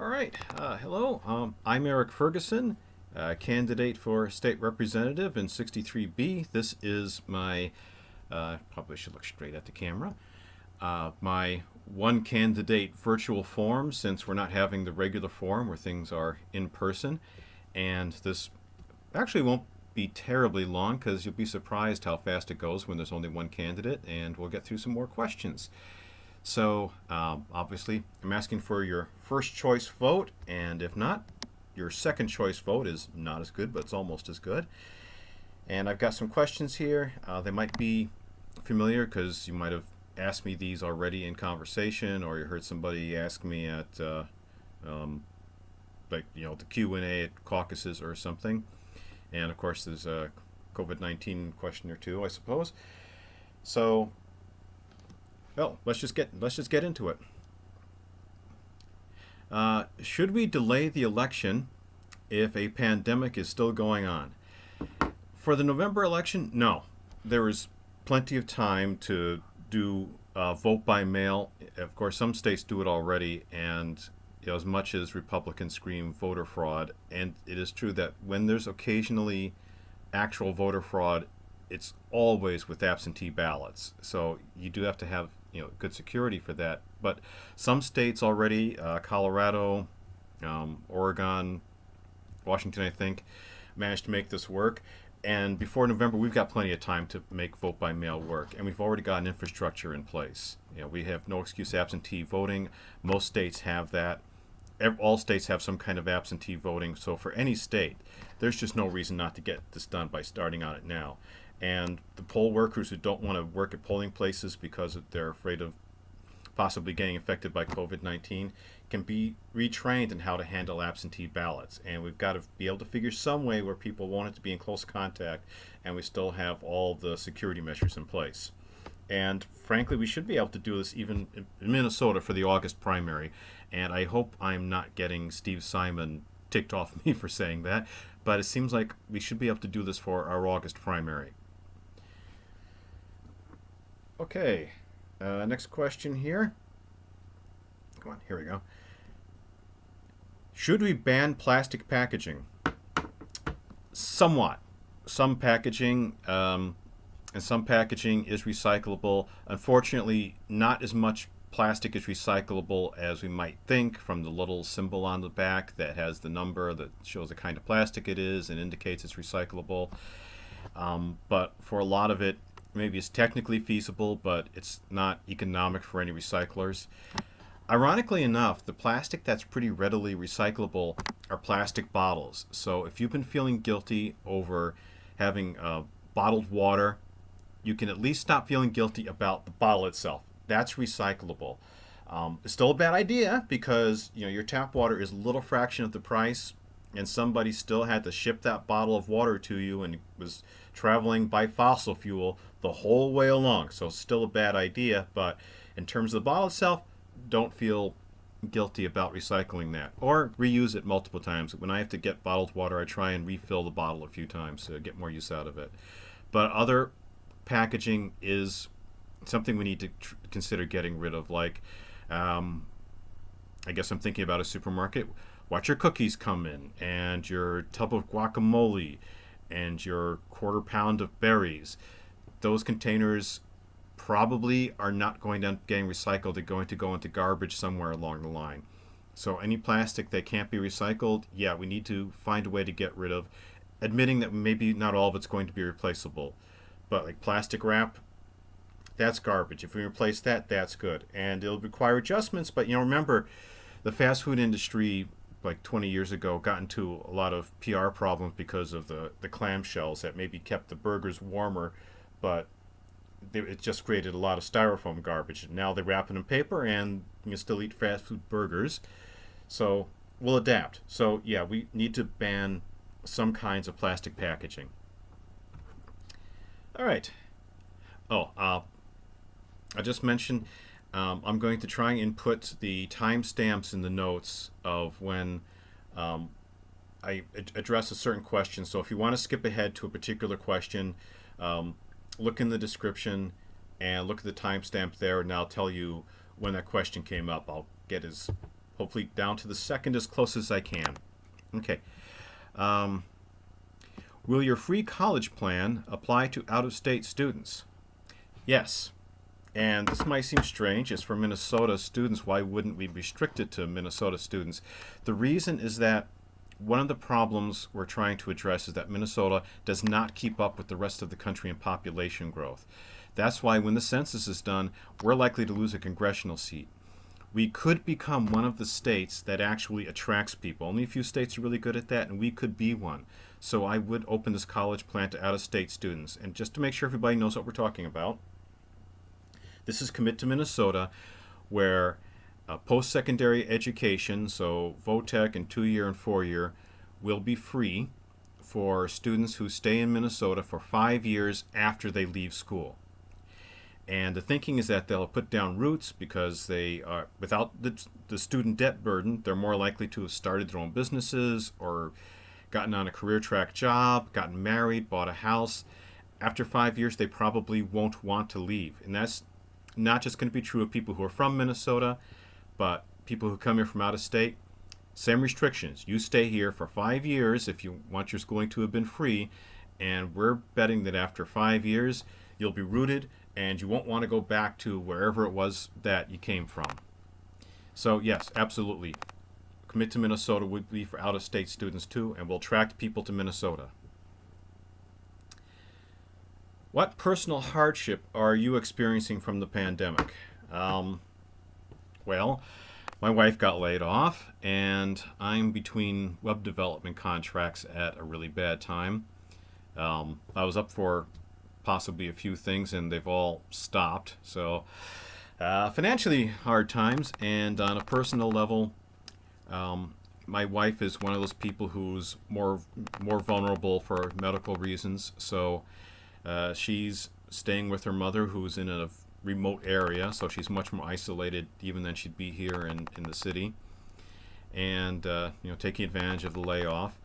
right. Hello. I'm Eric Ferguson, candidate for state representative in 63B. This is my, probably should look straight at the camera, my one candidate virtual forum since we're not having the regular forum where things are in person. And this actually won't be terribly long because you'll be surprised how fast it goes when there's only one candidate, and we'll get through some more questions. So, obviously, I'm asking for your first choice vote, and if not, your second choice vote is not as good, but it's almost as good. And I've got some questions here. They might be familiar because you might have asked me these already in conversation, or you heard somebody ask me at, the Q&A at caucuses or something. And of course, there's a COVID-19 question or two, I suppose. So, well, let's just get into it. Should we delay the election if a pandemic is still going on? For the November election, no. There is plenty of time to do vote by mail. Of course, some states do it already, and as much as Republicans scream voter fraud, and it is true that when there's occasionally actual voter fraud, it's always with absentee ballots. So you do have to have good security for that. But some states already, Colorado, Oregon, Washington, I think, managed to make this work. And before November, we've got plenty of time to make vote by mail work, and we've already got an infrastructure in place. We have no excuse absentee voting. Most states have that. All states have some kind of absentee voting. So for any state, there's just no reason not to get this done by starting on it now. And the poll workers who don't want to work at polling places because they're afraid of possibly getting infected by COVID-19 can be retrained in how to handle absentee ballots. And we've got to be able to figure some way where people won't have to be in close contact and we still have all the security measures in place. And frankly, we should be able to do this even in Minnesota for the August primary. And I hope I'm not getting Steve Simon ticked off me for saying that, but it seems like we should be able to do this for our August primary. Okay, next question here. Come on, here we go. Should we ban plastic packaging? Somewhat. Some packaging, and some packaging is recyclable. Unfortunately, not as much plastic is recyclable as we might think from the little symbol on the back that has the number that shows the kind of plastic it is and indicates it's recyclable. But for a lot of it, maybe it's technically feasible, but it's not economic for any recyclers. Ironically enough, the plastic that's pretty readily recyclable are plastic bottles. So if you've been feeling guilty over having bottled water, you can at least stop feeling guilty about the bottle itself. That's recyclable. It's still a bad idea because your tap water is a little fraction of the price, and somebody still had to ship that bottle of water to you and was traveling by fossil fuel the whole way along. So still a bad idea, but in terms of the bottle itself, don't feel guilty about recycling that. Or reuse it multiple times. When I have to get bottled water, I try and refill the bottle a few times to get more use out of it. But other packaging is something we need to consider getting rid of. Like, I guess I'm thinking about a supermarket. Watch your cookies come in, and your tub of guacamole, and your quarter pound of berries. Those containers probably are not going to end up getting recycled. They're going to go into garbage somewhere along the line. So any plastic that can't be recycled, yeah, we need to find a way to get rid of, admitting that maybe not all of it's going to be replaceable. But like plastic wrap, that's garbage. If we replace that, that's good. And it'll require adjustments, but remember, the fast food industry like 20 years ago got into a lot of PR problems because of the clamshells that maybe kept the burgers warmer, but it just created a lot of styrofoam garbage. Now they wrap it in paper and you can still eat fast food burgers. So we'll adapt. So yeah, we need to ban some kinds of plastic packaging. All right. Oh, I just mentioned I'm going to try and input the timestamps in the notes of when I address a certain question. So if you want to skip ahead to a particular question, look in the description and look at the timestamp there, and I'll tell you when that question came up. I'll get as hopefully down to the second as close as I can. Okay. Um, will your free college plan apply to out-of-state students? Yes. And this might seem strange. It's for Minnesota students. Why wouldn't we restrict it to Minnesota students? The reason is that one of the problems we're trying to address is that Minnesota does not keep up with the rest of the country in population growth. That's why when the census is done, we're likely to lose a congressional seat. We could become one of the states that actually attracts people. Only a few states are really good at that, and we could be one. So I would open this college plan to out-of-state students. And just to make sure everybody knows what we're talking about, this is Commit to Minnesota, where post-secondary education, so VOTEC and 2-year and 4-year, will be free for students who stay in Minnesota for 5 years after they leave school. And the thinking is that they'll put down roots because they are, without the student debt burden, they're more likely to have started their own businesses or gotten on a career track job, gotten married, bought a house. After 5 years, they probably won't want to leave. And that's not just going to be true of people who are from Minnesota, but people who come here from out of state. Same restrictions. You stay here for 5 years if you want your schooling to have been free, and we're betting that after 5 years you'll be rooted and you won't want to go back to wherever it was that you came from. So yes, absolutely. Commit to Minnesota would be for out-of-state students too, and will attract people to Minnesota. What personal hardship are you experiencing from the pandemic? Well, my wife got laid off, and I'm between web development contracts at a really bad time. I was up for possibly a few things, and they've all stopped. So, financially hard times, and on a personal level, my wife is one of those people who's more vulnerable for medical reasons. So, she's staying with her mother, who's in a remote area, so she's much more isolated even than she'd be here in the city, and taking advantage of the layoff.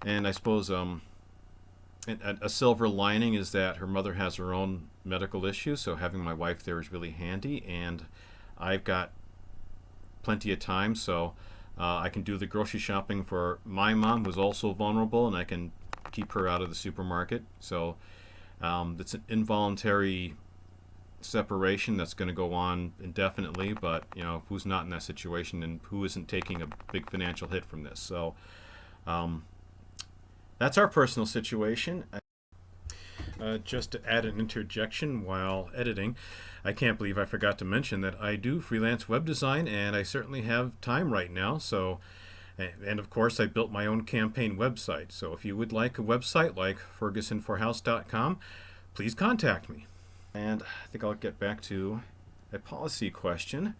And I suppose a silver lining is that her mother has her own medical issues, so having my wife there is really handy, and I've got plenty of time, so I can do the grocery shopping for my mom, who's also vulnerable, and I can keep her out of the supermarket. So it's an involuntary separation that's going to go on indefinitely, but who's not in that situation and who isn't taking a big financial hit from this? So that's our personal situation. Just to add an interjection while editing, I can't believe I forgot to mention that I do freelance web design, and I certainly have time right now. So, and of course, I built my own campaign website. So if you would like a website like fergusonforhouse.com, please contact me. And I think I'll get back to a policy question.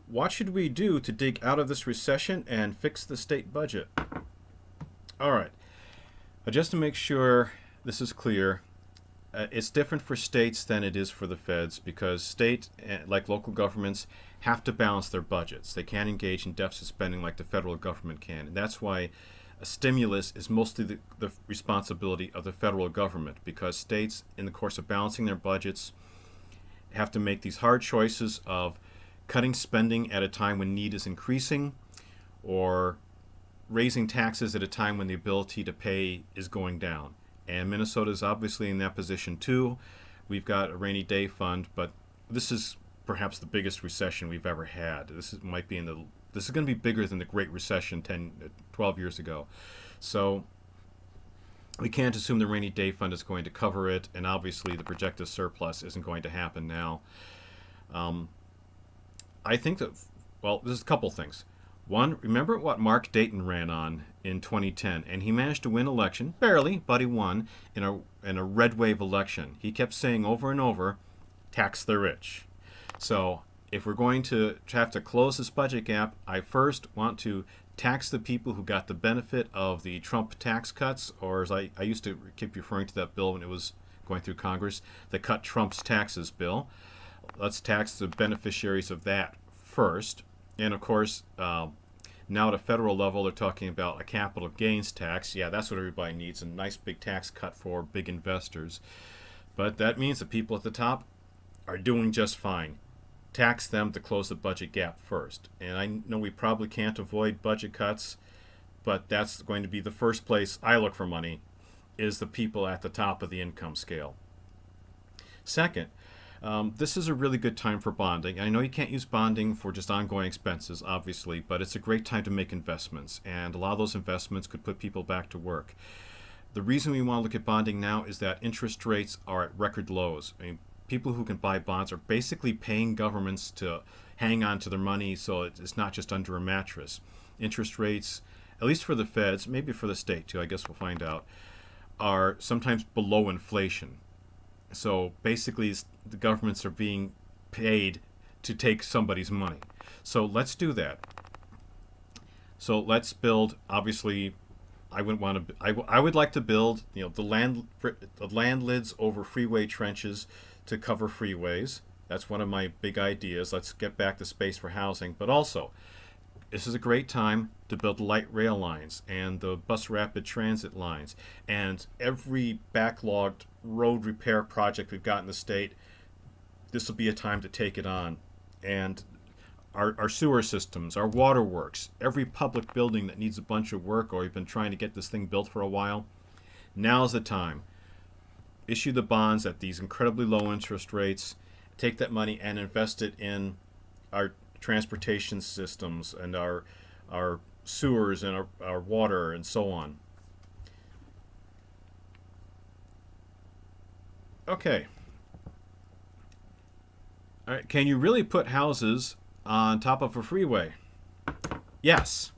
What should we do to dig out of this recession and fix the state budget? All right. Just to make sure this is clear, it's different for states than it is for the feds, because states, like local governments, have to balance their budgets. They can't engage in deficit spending like the federal government can. And that's why a stimulus is mostly the responsibility of the federal government, because states, in the course of balancing their budgets, have to make these hard choices of cutting spending at a time when need is increasing, or raising taxes at a time when the ability to pay is going down. And Minnesota is obviously in that position too. We've got a rainy day fund, but this is perhaps the biggest recession we've ever had. This is going to be bigger than the Great Recession 12 years ago. So we can't assume the rainy day fund is going to cover it, and obviously the projected surplus isn't going to happen now. I think that, well, there's a couple things. One, remember what Mark Dayton ran on in 2010, and he managed to win election, barely, but he won in a red wave election. He kept saying over and over, tax the rich. So if we're going to have to close this budget gap, I first want to tax the people who got the benefit of the Trump tax cuts, or as I used to keep referring to that bill when it was going through Congress, the Cut Trump's Taxes bill. Let's tax the beneficiaries of that first. And of course, now at a federal level, they're talking about a capital gains tax. Yeah, that's what everybody needs, a nice big tax cut for big investors. But that means the people at the top are doing just fine. tax them to close the budget gap first. And I know we probably can't avoid budget cuts, but that's going to be the first place I look for money, is the people at the top of the income scale. Second, this is a really good time for bonding. I know you can't use bonding for just ongoing expenses, obviously, but it's a great time to make investments, and a lot of those investments could put people back to work. The reason we want to look at bonding now is that interest rates are at record lows. I mean, people who can buy bonds are basically paying governments to hang on to their money so it's not just under a mattress. Interest rates, at least for the feds, maybe for the state too, I guess we'll find out, are sometimes below inflation. So basically the governments are being paid to take somebody's money. So let's do that. So let's build, obviously, I would like to build, the land lids over freeway trenches to cover freeways. That's one of my big ideas. Let's get back to space for housing. But also, this is a great time to build light rail lines and the bus rapid transit lines and every backlogged road repair project we've got in the state. This will be a time to take it on. And our sewer systems, our waterworks, every public building that needs a bunch of work or you've been trying to get this thing built for a while, now's the time. Issue the bonds at these incredibly low interest rates, take that money and invest it in our transportation systems and our sewers and our water and so on. Okay. All right. Can you really put houses on top of a freeway? Yes.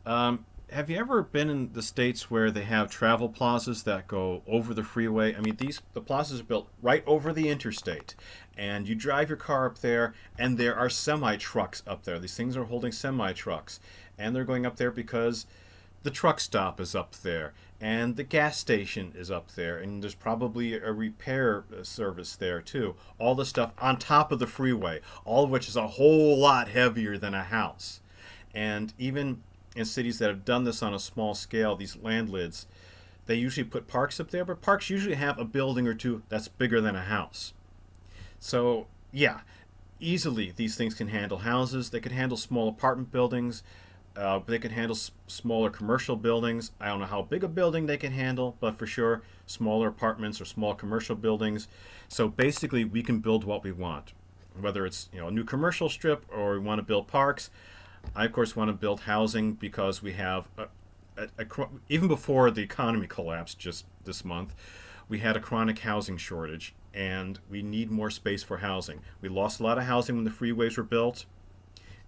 Have you ever been in the States where they have travel plazas that go over the freeway? I mean, the plazas are built right over the interstate. And you drive your car up there, and there are semi-trucks up there. These things are holding semi-trucks. And they're going up there because the truck stop is up there. And the gas station is up there. And there's probably a repair service there, too. All the stuff on top of the freeway. All of which is a whole lot heavier than a house. And even in cities that have done this on a small scale, these land lids, they usually put parks up there, but parks usually have a building or two that's bigger than a house. So, yeah, easily these things can handle houses. They can handle small apartment buildings. They can handle smaller commercial buildings. I don't know how big a building they can handle, but for sure, smaller apartments or small commercial buildings. So basically, we can build what we want, whether it's a new commercial strip or we want to build parks. I, of course, want to build housing because we have, even before the economy collapsed just this month, we had a chronic housing shortage, and we need more space for housing. We lost a lot of housing when the freeways were built,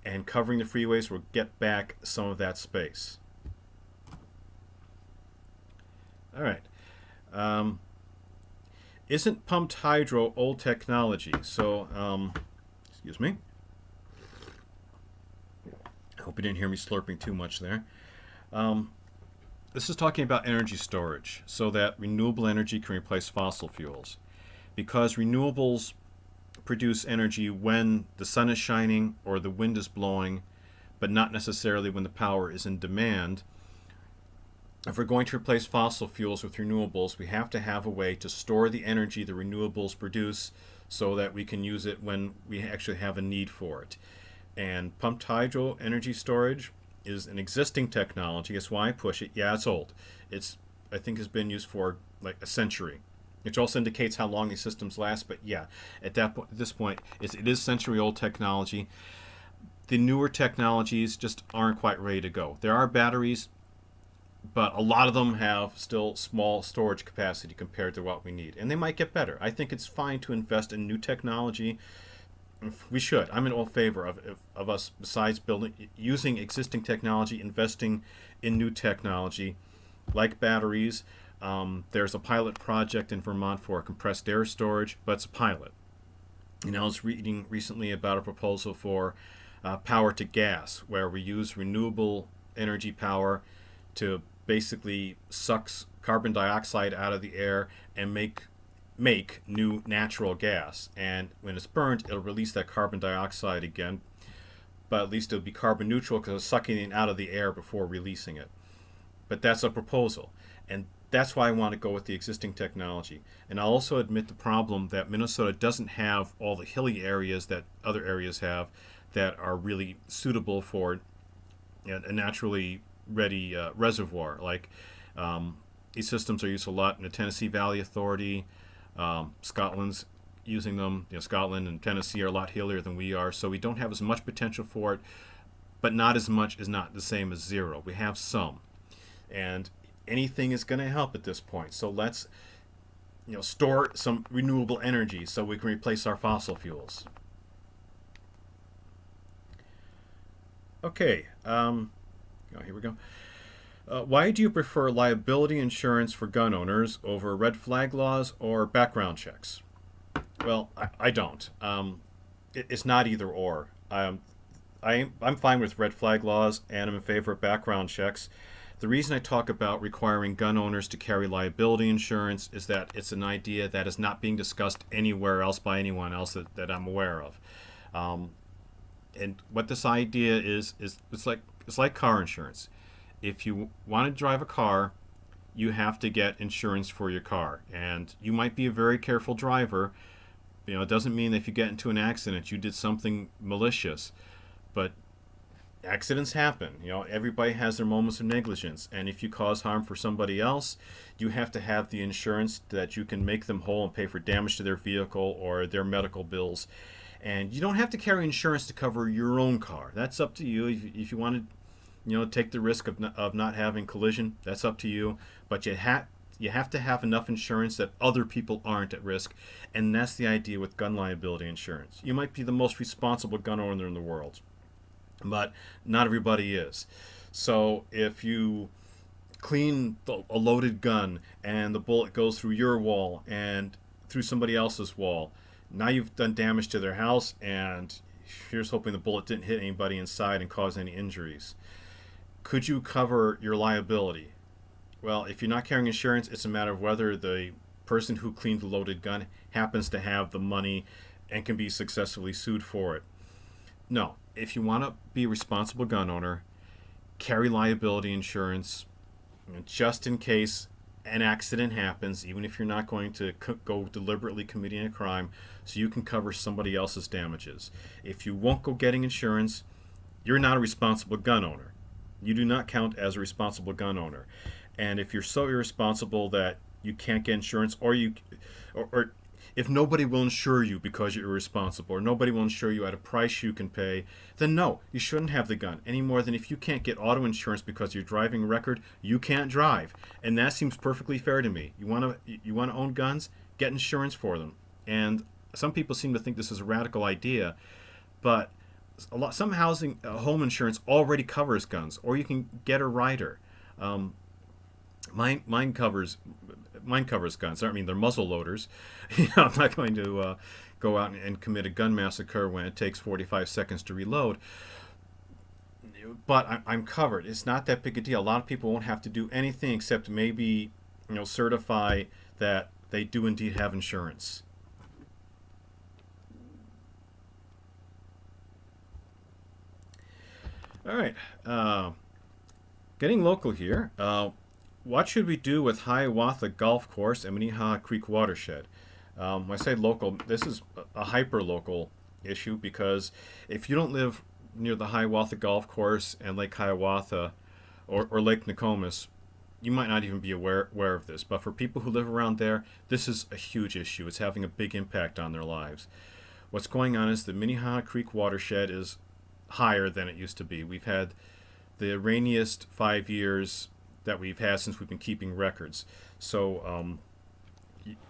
and covering the freeways will get back some of that space. All right. Isn't pumped hydro old technology? So, excuse me. I hope you didn't hear me slurping too much there. This is talking about energy storage so that renewable energy can replace fossil fuels. Because renewables produce energy when the sun is shining or the wind is blowing, but not necessarily when the power is in demand. If we're going to replace fossil fuels with renewables, we have to have a way to store the energy the renewables produce so that we can use it when we actually have a need for it. And pumped hydro energy storage is an existing technology. That's why I push it. Yeah, it's old. I think has been used for like a century, which also indicates how long these systems last. But yeah, at this point, it is century-old technology. The newer technologies just aren't quite ready to go. There are batteries, but a lot of them have still small storage capacity compared to what we need, and they might get better. I think it's fine to invest in new technology. We should. I'm in all favor of us, besides using existing technology, investing in new technology, like batteries. There's a pilot project in Vermont for compressed air storage, but it's a pilot. I was reading recently about a proposal for power to gas, where we use renewable energy power to basically suck carbon dioxide out of the air and make new natural gas. And when it's burned, it'll release that carbon dioxide again, but at least it'll be carbon neutral because it's sucking it out of the air before releasing it. But that's a proposal. And That's why I want to go with the existing technology. And I'll also admit the problem that Minnesota doesn't have all the hilly areas that other areas have that are really suitable for a naturally ready reservoir. Like these systems are used a lot in the Tennessee Valley Authority. Scotland's using them. Scotland and Tennessee are a lot hillier than we are, so we don't have as much potential for it, but not as much is not the same as zero. We have some, and anything is going to help at this point. So let's store some renewable energy so we can replace our fossil fuels. Okay, here we go. Why do you prefer liability insurance for gun owners over red flag laws or background checks? Well, I don't. It's not either or. I'm fine with red flag laws, and I'm in favor of background checks. The reason I talk about requiring gun owners to carry liability insurance is that it's an idea that is not being discussed anywhere else by anyone else that I'm aware of. And what this idea is it's like car insurance. If you want to drive a car, you have to get insurance for your car. And you might be a very careful driver. It doesn't mean that if you get into an accident, you did something malicious. But accidents happen. Everybody has their moments of negligence. And if you cause harm for somebody else, you have to have the insurance that you can make them whole and pay for damage to their vehicle or their medical bills. And you don't have to carry insurance to cover your own car. That's up to you. If you want to take the risk of not having collision, that's up to you. But you have to have enough insurance that other people aren't at risk. And that's the idea with gun liability insurance. You might be the most responsible gun owner in the world, but not everybody is. So if you clean a loaded gun and the bullet goes through your wall and through somebody else's wall, now you've done damage to their house, and here's hoping the bullet didn't hit anybody inside and cause any injuries. Could you cover your liability? Well, if you're not carrying insurance, it's a matter of whether the person who cleaned the loaded gun happens to have the money and can be successfully sued for it. No, if you want to be a responsible gun owner, carry liability insurance just in case an accident happens, even if you're not going to go deliberately committing a crime, so you can cover somebody else's damages. If you won't go getting insurance, you're not a responsible gun owner. You do not count as a responsible gun owner. And if you're so irresponsible that you can't get insurance, or if nobody will insure you because you're irresponsible, or nobody will insure you at a price you can pay, then no, you shouldn't have the gun any more than if you can't get auto insurance because of your driving record, you can't drive. And that seems perfectly fair to me. You want to own guns? Get insurance for them. And some people seem to think this is a radical idea, but some home insurance already covers guns, or you can get a rider. Mine covers guns. I mean, they're muzzle loaders. I'm not going to go out and commit a gun massacre when it takes 45 seconds to reload. But I'm covered. It's not that big a deal. A lot of people won't have to do anything except maybe certify that they do indeed have insurance. All right. Getting local here. What should we do with Hiawatha Golf Course and Minnehaha Creek watershed? When I say local, this is a hyper-local issue, because if you don't live near the Hiawatha Golf Course and Lake Hiawatha or Lake Nokomis, you might not even be aware of this. But for people who live around there, this is a huge issue. It's having a big impact on their lives. What's going on is the Minnehaha Creek watershed is higher than it used to be. We've had the rainiest 5 years that we've had since we've been keeping records. So,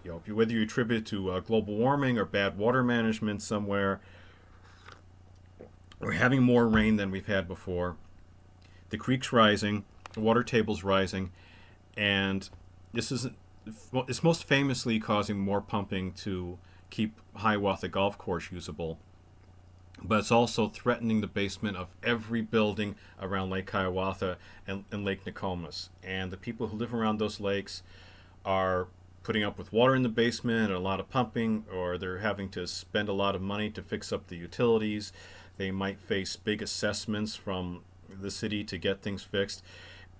whether you attribute it to global warming or bad water management somewhere, we're having more rain than we've had before. The creek's rising, the water table's rising, and it's most famously causing more pumping to keep Hiawatha Golf Course usable. But it's also threatening the basement of every building around Lake Hiawatha and Lake Nokomis. And the people who live around those lakes are putting up with water in the basement and a lot of pumping, or they're having to spend a lot of money to fix up the utilities. They might face big assessments from the city to get things fixed.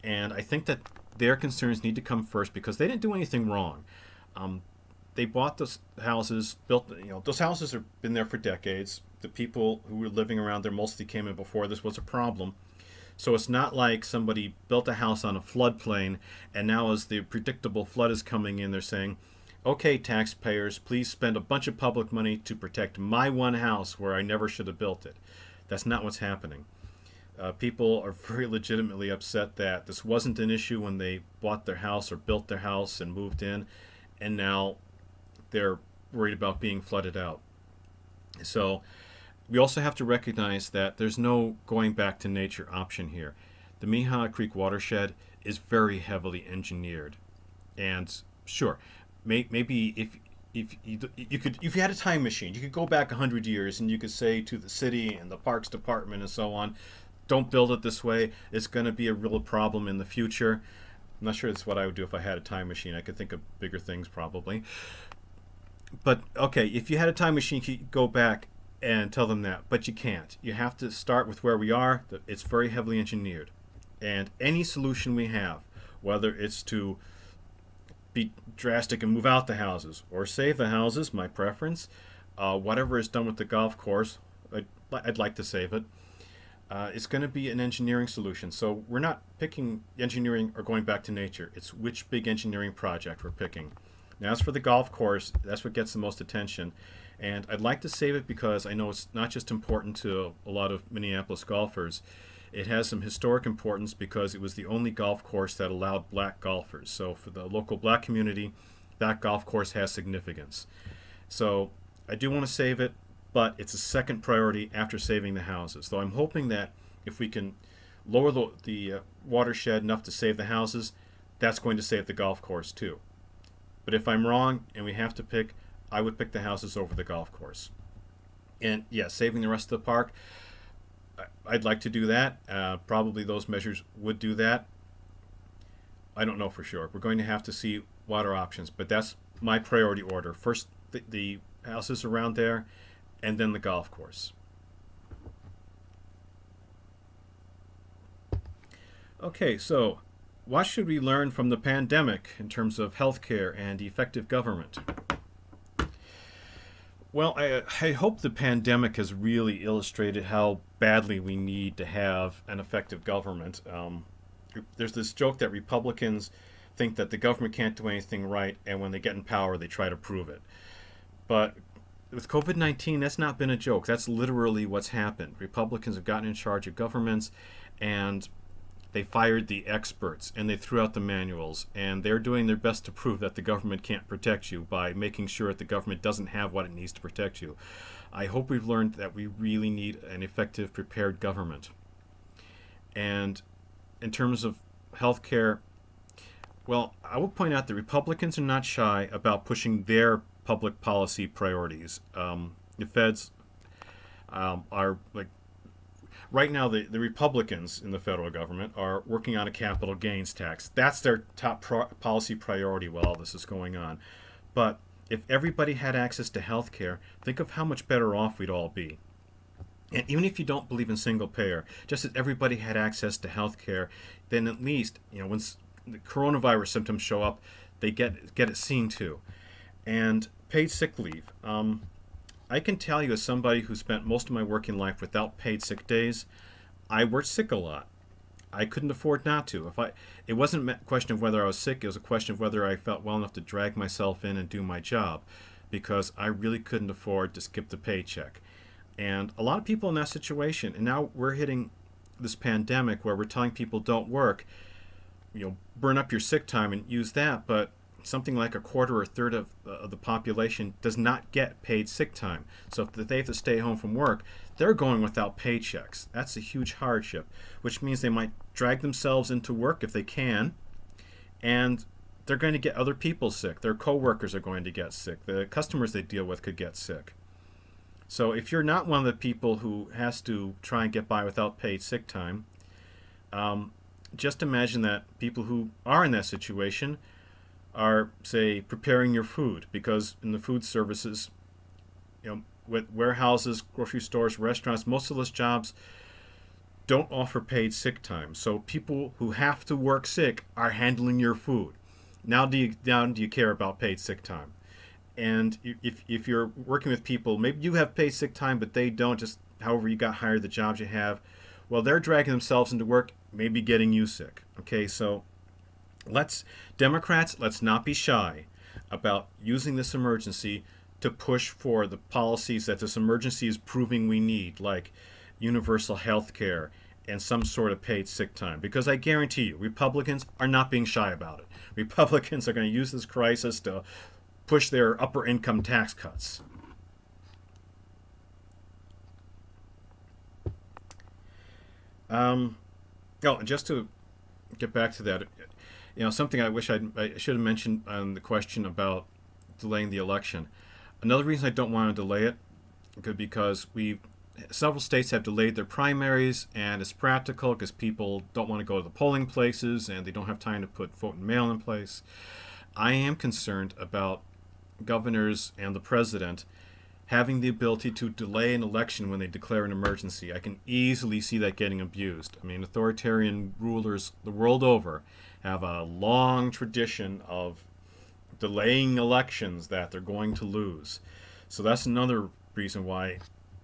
And I think that their concerns need to come first because they didn't do anything wrong. Um, they bought those houses, built, those houses have been there for decades. The people who were living around there mostly came in before this was a problem. So it's not like somebody built a house on a floodplain and now as the predictable flood is coming in, they're saying, okay, taxpayers, please spend a bunch of public money to protect my one house where I never should have built it. That's not what's happening. People are very legitimately upset that this wasn't an issue when they bought their house or built their house and moved in, and now they're worried about being flooded out. So we also have to recognize that there's no going back to nature option here. The Minnehaha Creek watershed is very heavily engineered, and sure, maybe if you had a time machine, you could go back 100 years and you could say to the city and the Parks Department and so on, don't build it this way. It's going to be a real problem in the future. I'm not sure that's what I would do if I had a time machine. I could think of bigger things probably. But okay, if you had a time machine, you could go back and tell them that. But you can't. You have to start with where we are. It's very heavily engineered. And any solution we have, whether it's to be drastic and move out the houses or save the houses, my preference, whatever is done with the golf course, I'd like to save it. It's going to be an engineering solution. So we're not picking engineering or going back to nature. It's which big engineering project we're picking. Now, as for the golf course, that's what gets the most attention. And I'd like to save it because I know it's not just important to a lot of Minneapolis golfers. It has some historic importance because it was the only golf course that allowed black golfers. So for the local black community, that golf course has significance. So I do want to save it, but it's a second priority after saving the houses. So I'm hoping that if we can lower the watershed enough to save the houses, that's going to save the golf course too. But if I'm wrong and we have to pick, I would pick the houses over the golf course. And yeah, saving the rest of the park, I'd like to do that. Probably those measures would do that. I don't know for sure. We're going to have to see what are options, but that's my priority order. First, the houses around there, and then the golf course. Okay, so what should we learn from the pandemic in terms of healthcare and effective government? Well, I hope the pandemic has really illustrated how badly we need to have an effective government. There's this joke that Republicans think that the government can't do anything right, and when they get in power, they try to prove it. But with COVID-19, that's not been a joke. That's literally what's happened. Republicans have gotten in charge of governments, and they fired the experts, and they threw out the manuals, and they're doing their best to prove that the government can't protect you by making sure that the government doesn't have what it needs to protect you. I hope we've learned that we really need an effective, prepared government. And in terms of healthcare, well, I will point out that Republicans are not shy about pushing their public policy priorities. The feds are like, right now the Republicans in the federal government are working on a capital gains tax. That's their top policy priority while all this is going on. But if everybody had access to health care, think of how much better off we'd all be. And even if you don't believe in single payer, just as everybody had access to health care, then at least, when the coronavirus symptoms show up, they get it seen to. And paid sick leave. I can tell you as somebody who spent most of my working life without paid sick days, I worked sick a lot. I couldn't afford not to. It wasn't a question of whether I was sick, it was a question of whether I felt well enough to drag myself in and do my job, because I really couldn't afford to skip the paycheck. And a lot of people in that situation, and now we're hitting this pandemic where we're telling people don't work, burn up your sick time and use that, but something like a quarter or a third of the population does not get paid sick time. So if they have to stay home from work, they're going without paychecks. That's a huge hardship, which means they might drag themselves into work if they can, and they're going to get other people sick. Their coworkers are going to get sick. The customers they deal with could get sick. So if you're not one of the people who has to try and get by without paid sick time, just imagine that people who are in that situation are, say, preparing your food, because in the food services, with warehouses, grocery stores, restaurants, most of those jobs, don't offer paid sick time. So people who have to work sick are handling your food. Now do you care about paid sick time? And if you're working with people, maybe you have paid sick time, but they don't, just however you got hired, the jobs you have, well, they're dragging themselves into work, maybe getting you sick. Okay, so Democrats, let's not be shy about using this emergency to push for the policies that this emergency is proving we need, like universal health care and some sort of paid sick time. Because I guarantee you, Republicans are not being shy about it. Republicans are going to use this crisis to push their upper income tax cuts. Oh, and just to get back to that, something I should have mentioned on the question about delaying the election. Another reason I don't want to delay it, because several states have delayed their primaries, and it's practical because people don't want to go to the polling places and they don't have time to put vote and mail in place. I am concerned about governors and the president having the ability to delay an election when they declare an emergency. I can easily see that getting abused. I mean, authoritarian rulers the world over have a long tradition of delaying elections that they're going to lose. So that's another reason why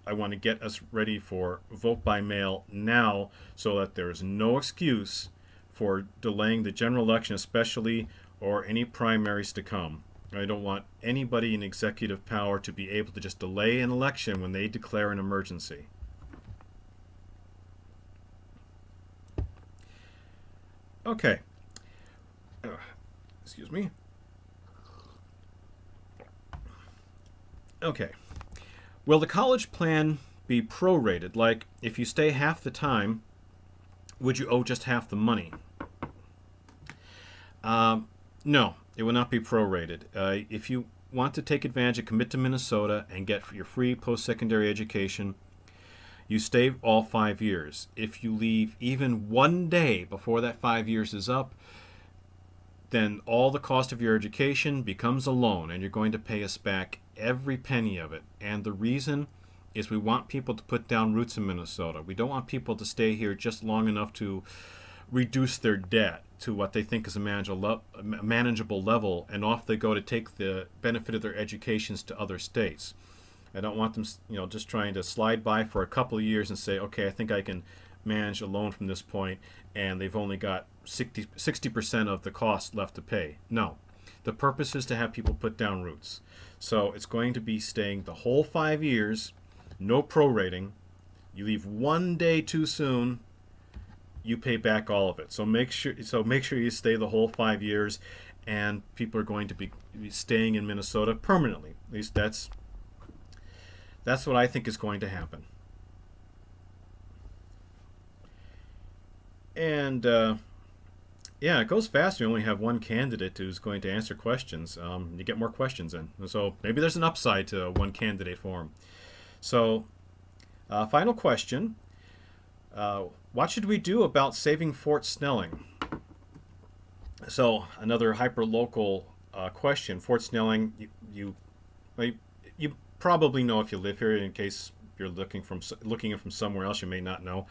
I want to get us ready for vote by mail now, so that there's no excuse for delaying the general election, especially, or any primaries to come. I don't want anybody in executive power to be able to just delay an election when they declare an emergency. Okay. Excuse me. Okay. Will the college plan be prorated? Like, if you stay half the time, would you owe just half the money? No, it will not be prorated. If you want to take advantage of Commit to Minnesota and get your free post-secondary education, you stay all 5 years. If you leave even one day before that 5 years is up, then all the cost of your education becomes a loan, and you're going to pay us back every penny of it. And the reason is we want people to put down roots in Minnesota. We don't want people to stay here just long enough to reduce their debt to what they think is a manageable level, and off they go to take the benefit of their educations to other states. I don't want them, just trying to slide by for a couple of years and say, okay, I think I can manage a loan from this point, and they've only got 60% of the cost left to pay. No. The purpose is to have people put down roots. So it's going to be staying the whole 5 years, no prorating. You leave one day too soon, you pay back all of it. So make sure you stay the whole 5 years, and people are going to be staying in Minnesota permanently. At least that's what I think is going to happen. And yeah, it goes fast. You only have one candidate who's going to answer questions. You get more questions in. So maybe there's an upside to one candidate form. So, final question. What should we do about saving Fort Snelling? So, another hyper-local question. Fort Snelling, you probably know if you live here. In case you're looking from somewhere else, you may not know.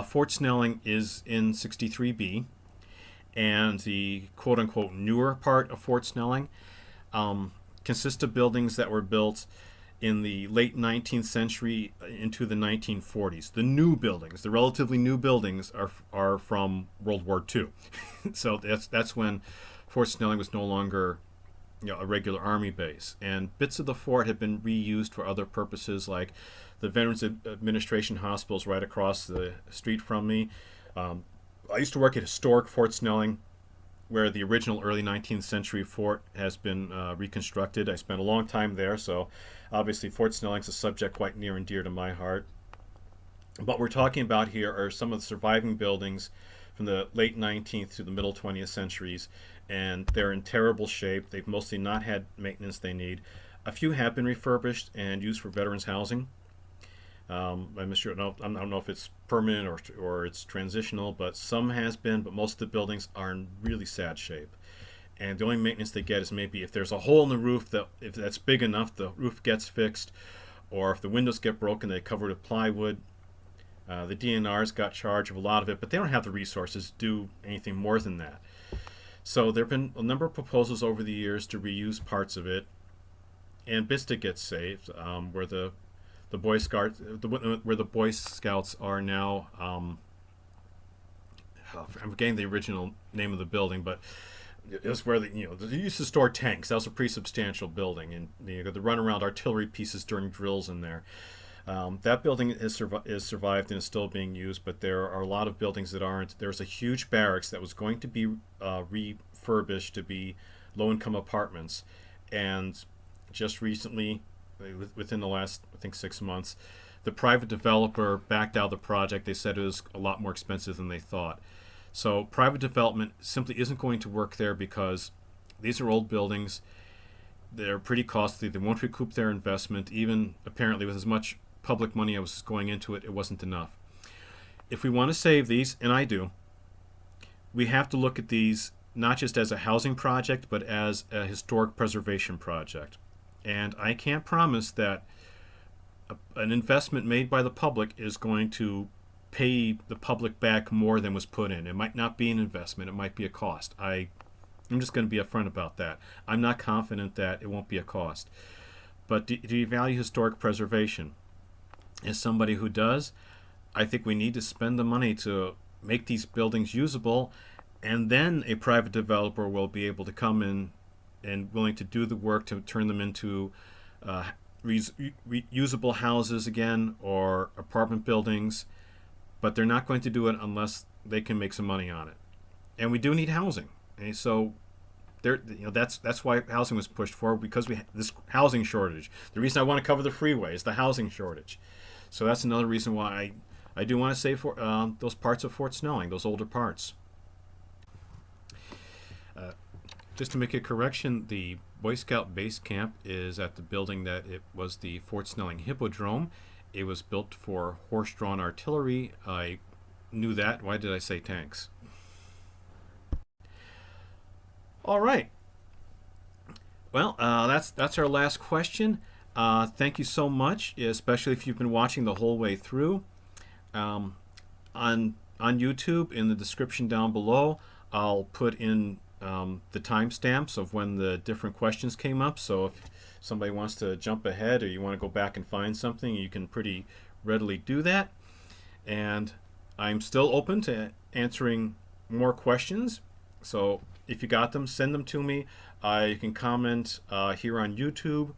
Fort Snelling is in 63B. And the quote-unquote newer part of Fort Snelling consists of buildings that were built in the late 19th century into the 1940s. The new buildings, the relatively new buildings, are from World War II. So that's when Fort Snelling was no longer a regular army base. And bits of the fort have been reused for other purposes, like the Veterans Administration hospitals right across the street from me. I used to work at historic Fort Snelling, where the original early 19th century fort has been reconstructed. I spent a long time there, so obviously Fort Snelling's a subject quite near and dear to my heart. What we're talking about here are some of the surviving buildings from the late 19th to the middle 20th centuries, and they're in terrible shape. They've mostly not had maintenance they need. A few have been refurbished and used for veterans housing. I'm not sure. No, I don't know if it's permanent or it's transitional, but some has been. But most of the buildings are in really sad shape, and the only maintenance they get is maybe if there's a hole in the roof if that's big enough, the roof gets fixed, or if the windows get broken, they cover it with plywood. The DNR's got charge of a lot of it, but they don't have the resources to do anything more than that. So there have been a number of proposals over the years to reuse parts of it, and Bista gets saved, where the Boy Scouts, where the Boy Scouts are now. I'm forgetting the original name of the building, but it was where they used to store tanks. That was a pretty substantial building, and you got the runaround artillery pieces during drills in there. That building is survived and is still being used, but there are a lot of buildings that aren't. There's a huge barracks that was going to be refurbished to be low-income apartments, and just recently, within the last, I think, 6 months, the private developer backed out of the project. They said it was a lot more expensive than they thought. So private development simply isn't going to work there because these are old buildings. They're pretty costly. They won't recoup their investment. Even apparently with as much public money as was going into it, it wasn't enough. If we want to save these, and I do, we have to look at these not just as a housing project, but as a historic preservation project. And I can't promise that an investment made by the public is going to pay the public back more than was put in. It might not be an investment. It might be a cost. I'm just going to be upfront about that. I'm not confident that it won't be a cost. But do you value historic preservation? As somebody who does, I think we need to spend the money to make these buildings usable, and then a private developer will be able to come in and willing to do the work to turn them into reusable houses again or apartment buildings, but they're not going to do it unless they can make some money on it. And we do need housing, and so that's why housing was pushed forward, because we have this housing shortage. The reason I want to cover the freeway is the housing shortage. So that's another reason why I do want to save those parts of Fort Snelling, those older parts. Just to make a correction, the Boy Scout base camp is at the building that it was the Fort Snelling Hippodrome. It was built for horse-drawn artillery. I knew that. Why did I say tanks? All right. Well, that's our last question. Thank you so much, especially if you've been watching the whole way through. On YouTube, in the description down below, I'll put in the timestamps of when the different questions came up. So if somebody wants to jump ahead or you want to go back and find something, you can pretty readily do that. And I'm still open to answering more questions. So if you got them, send them to me. You can comment here on YouTube.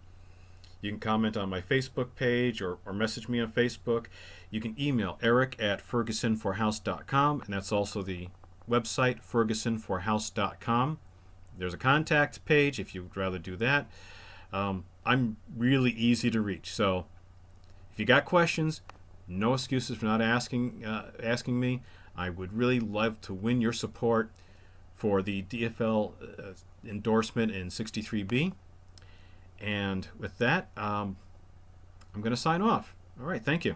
You can comment on my Facebook page or message me on Facebook. You can email eric@fergusonforhouse.com, and that's also the website, fergusonforhouse.com. There's a contact page if you'd rather do that. I'm really easy to reach, so if you got questions, no excuses for not asking me. I would really love to win your support for the DFL endorsement in 63B. And with that, I'm going to sign off. All right, thank you.